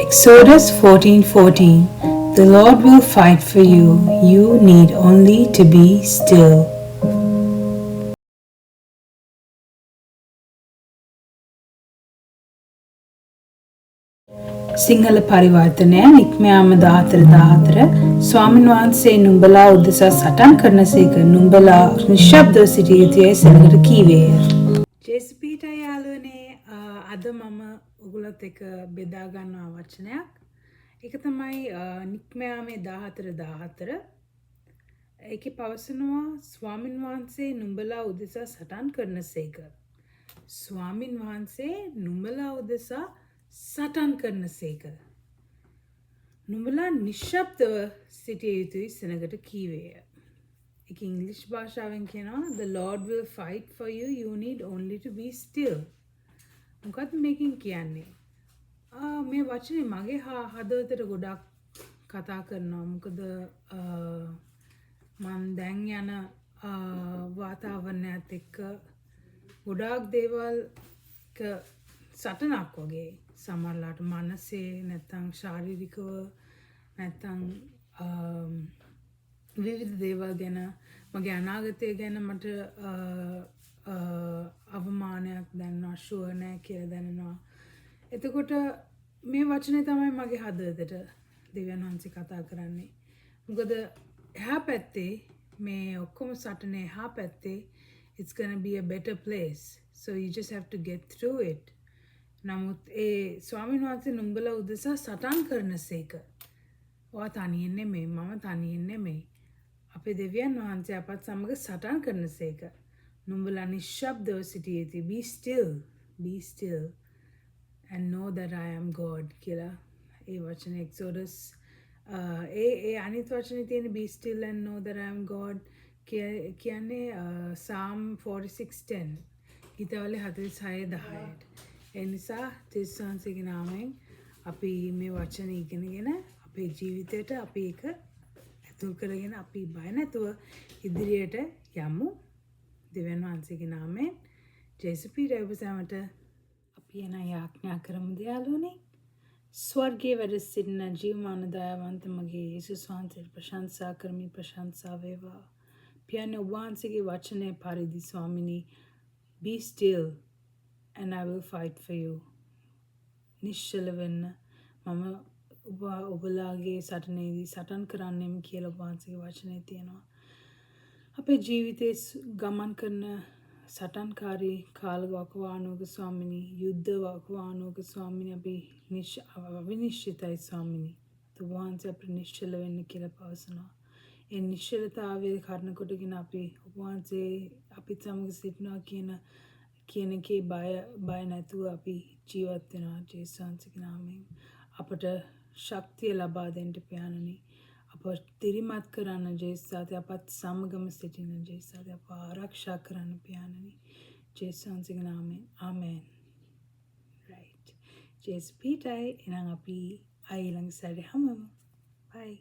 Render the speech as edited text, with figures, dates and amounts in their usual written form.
Exodus 14:14 The Lord will fight for you. You need only to be still. Sinhala පරිවර්තනය නික්මයාම 14:14 ස්වාමීන් වහන්සේ නුඹලා උදෙසා සටන් කරනසේක නුඹලා නිශ්ශබ්දව සිටිය යුතුයයි සෙනඟට කීවේය. ජේසුපීට යාළුවනේ අද මම ඔයගොල්ලොත් එක්ක බෙදා ගන්නවා වචනයක්. ඒක තමයි නික්මයාමේ 14:14. ඒකේ පවසනවා ස්වාමීන් වහන්සේ නුඹලා උදෙසා සටන් කරනසේක. ස්වාමීන් වහන්සේ නුඹලා උදෙසා සටන් කරනසේක. නුඹලා නිශ්ශබ්දව සිටිය යුතුයි සෙනඟට කීවේය. ඒක ඉංග්‍රීසි භාෂාවෙන් කියනවා The Lord will fight for you. You need only to be still. මොකක්ද මේකෙන් කියන්නේ? මේ වචනේ මගේ හදවතට ගොඩක් කතා කරනවා. මොකද මම දැන් යන වාතාවරණයත් එක්ක ගොඩාක් දේවල් සටනක් වගේ සමහරලාට මනසේ නැත්නම් ශාරීරිකව නැත්නම් විවිධ දේවල් ගැන මගේ අනාගතය ගැන මට අවමානයක් දැනෙනවා ෂුවර් නැහැ කියලා දැනෙනවා. එතකොට මේ වචනේ තමයි මගේ හදවතට දෙවියන් වහන්සේ කතා කරන්නේ. මොකද එහා පැත්තේ මේ ඔක්කොම සටනේ එහා පැත්තේ it's gonna be a better place. So you just have to get through it. නමුත් ඒ ස්වාමීන් වහන්සේ නුඹලා උදෙසා සටන් කරනසේක. ඔයා තනියෙන් නෙමෙයි මම තනියෙන් නෙමෙයි. අපේ දෙවියන් වහන්සේ අපත් සමග සටන් කරනසේක. නුඹලා නිශ්ශබ්දව සිටිය යුතුයි. Be still. Be still. And know that I am God කියලා. ඒ වචනේ Exodus ඒ අනිත් වචනේ තියෙන be still and know that I am God කියන්නේ Psalm 46:10. ගීතවල 46:10ට. ඒ නිසා තිස්සන්සේගේ නාමයෙන් අපි මේ වචන ඉගෙනගෙන අපේ ජීවිතයට අපි ඒක ඇතුල් කරගෙන අපි බය නැතුව ඉදිරියට යමු. දෙවියන් වහන්සේගේ නාමයෙන් ජේසුපීට ඔබසමට අපි එන යාඥා කරමු දයාලුවනේ. ස්වර්ගයේ වැඩ සිටින ජීවමාන දයාවන්ත මගේ යේසුස් වහන්සේට ප්‍රශංසා කරමි ප්‍රශංසා වේවා. පියාණන් වහන්සේගේ වචනය පරිදි ස්වාමිනී be still and I will fight for you. නිශ්චල වෙන්න මම ඔබලාගේ සටනේදී සටන් කරන්නෙම් කියලා ඔබ වහන්සේගේ වචනේ තියෙනවා. අපේ ජීවිතේ ගමන් කරන සටන්කාරී කාල වකවානුවක ස්වාමිනී යුද්ධ වකවානුවක ස්වාමිනී අපි අවිනිශ්චිතයි ස්වාමිනී. ඔබ වහන්සේ අපිට නිශ්චල වෙන්න කියලා පවසනවා. ඒ නිශ්චලතාවයේ කරන කොටගෙන අපි ඔබ වහන්සේ අපිත් සමග සිටිනවා කියන එකේ බය නැතුව අපි ජීවත් වෙනවා ජේසුස් වහන්සේගේ නාමයෙන්. අපට ශක්තිය ලබා දෙන්න පියාණනි. අප තිරිමත් කරන්න ජේසුස් අපත් සමගම සිටින ජේසුස් අප ආරක්ෂා කරන්න පියාණනි. ජේසුස් වහන්සේගේ නාමයෙන් ආමෙන්. right. ජේසුස් පීටයි එනම් අපි ඊළඟ සැරේ හමුවෙමු. bye.